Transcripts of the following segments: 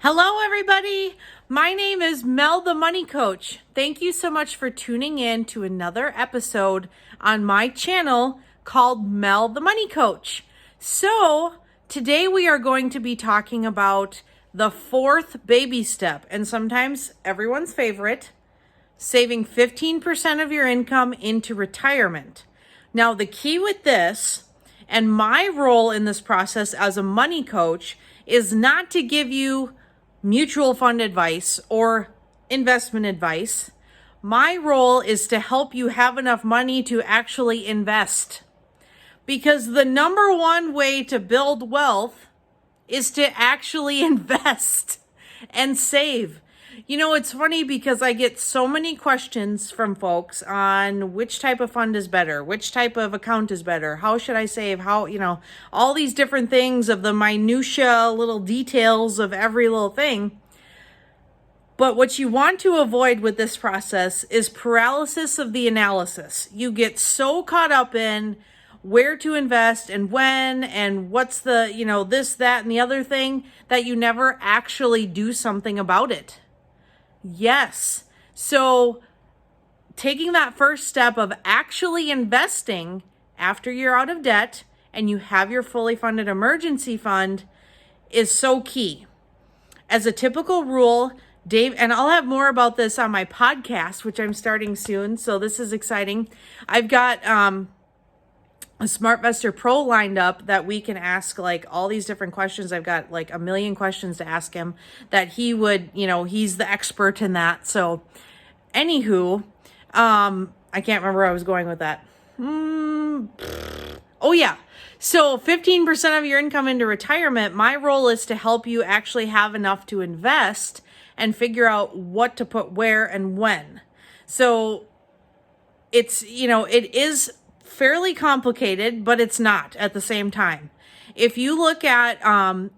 Hello, everybody. My name is Mel the Money Coach. Thank you so much for tuning in to another episode on my channel called Mel the Money Coach. So today we are going to be talking about the fourth baby step, and sometimes everyone's favorite, saving 15% of your income into retirement. Now, the key with this, and my role in this process as a money coach, is not to give you mutual fund advice or investment advice. My role is to help you have enough money to actually invest. Because the number one way to build wealth is to actually invest and save. You know, it's funny because I get so many questions from folks on which type of fund is better, which type of account is better, how should I save, how, all these different things of the minutia, little details of every little thing. But what you want to avoid with this process is paralysis of the analysis. You get so caught up in where to invest and when and what's the, this, that, and the other thing that you never actually do something about it. Yes. So taking that first step of actually investing after you're out of debt and you have your fully funded emergency fund is so key. As a typical rule, Dave, and I'll have more about this on my podcast, which I'm starting soon. So this is exciting. I've got a SmartVestor Pro lined up that we can ask like all these different questions. I've got like 1 million questions to ask him that he would, he's the expert in that. So anywho, I can't remember where I was going with that. Oh yeah. So 15% of your income into retirement, my role is to help you actually have enough to invest and figure out what to put where and when. So it's, it is fairly complicated, but it's not at the same time. If you look at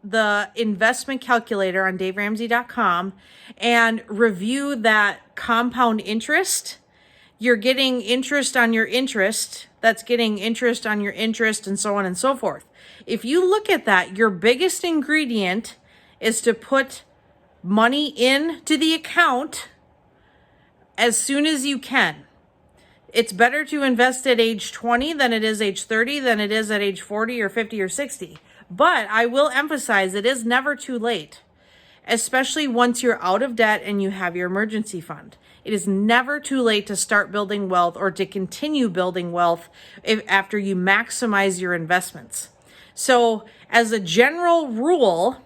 the investment calculator on daveramsey.com and review that compound interest, you're getting interest on your interest, that's getting interest on your interest, and so on and so forth. If you look at that, your biggest ingredient is to put money into the account as soon as you can. It's better to invest at age 20 than it is age 30 than it is at age 40 or 50 or 60. But I will emphasize it is never too late, especially once you're out of debt and you have your emergency fund. It is never too late to start building wealth or to continue building wealth after you maximize your investments. So as a general rule,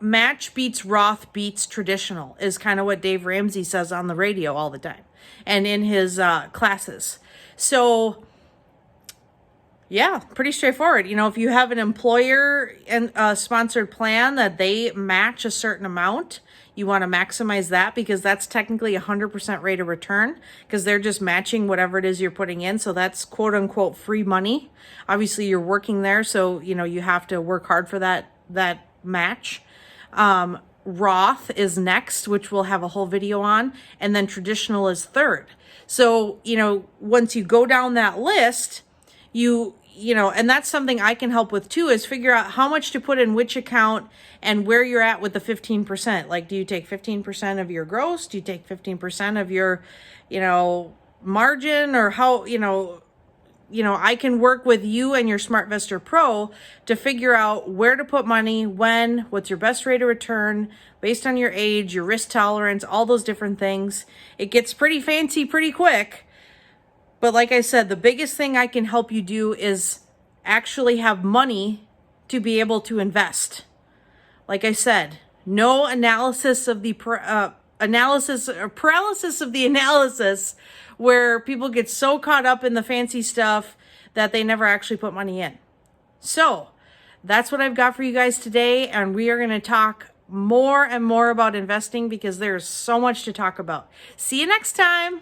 match beats Roth beats traditional is kind of what Dave Ramsey says on the radio all the time and in his classes. So yeah, pretty straightforward. If you have an employer and sponsored plan that they match a certain amount, you want to maximize that because that's technically 100% rate of return because they're just matching whatever it is you're putting in. So that's quote unquote free money. Obviously you're working there. So, you have to work hard for that match. Roth is next, which we'll have a whole video on, and then traditional is third. So, once you go down that list, and that's something I can help with too, is figure out how much to put in which account and where you're at with the 15%. Like, do you take 15% of your gross? Do you take 15% of your, margin, or how, I can work with you and your SmartVestor Pro to figure out where to put money, when, what's your best rate of return based on your age, your risk tolerance, all those different things. It gets pretty fancy pretty quick. But like I said, the biggest thing I can help you do is actually have money to be able to invest. Like I said, no analysis of the paralysis of the analysis, where people get so caught up in the fancy stuff that they never actually put money in. So that's what I've got for you guys today. And we are going to talk more and more about investing because there's so much to talk about. See you next time.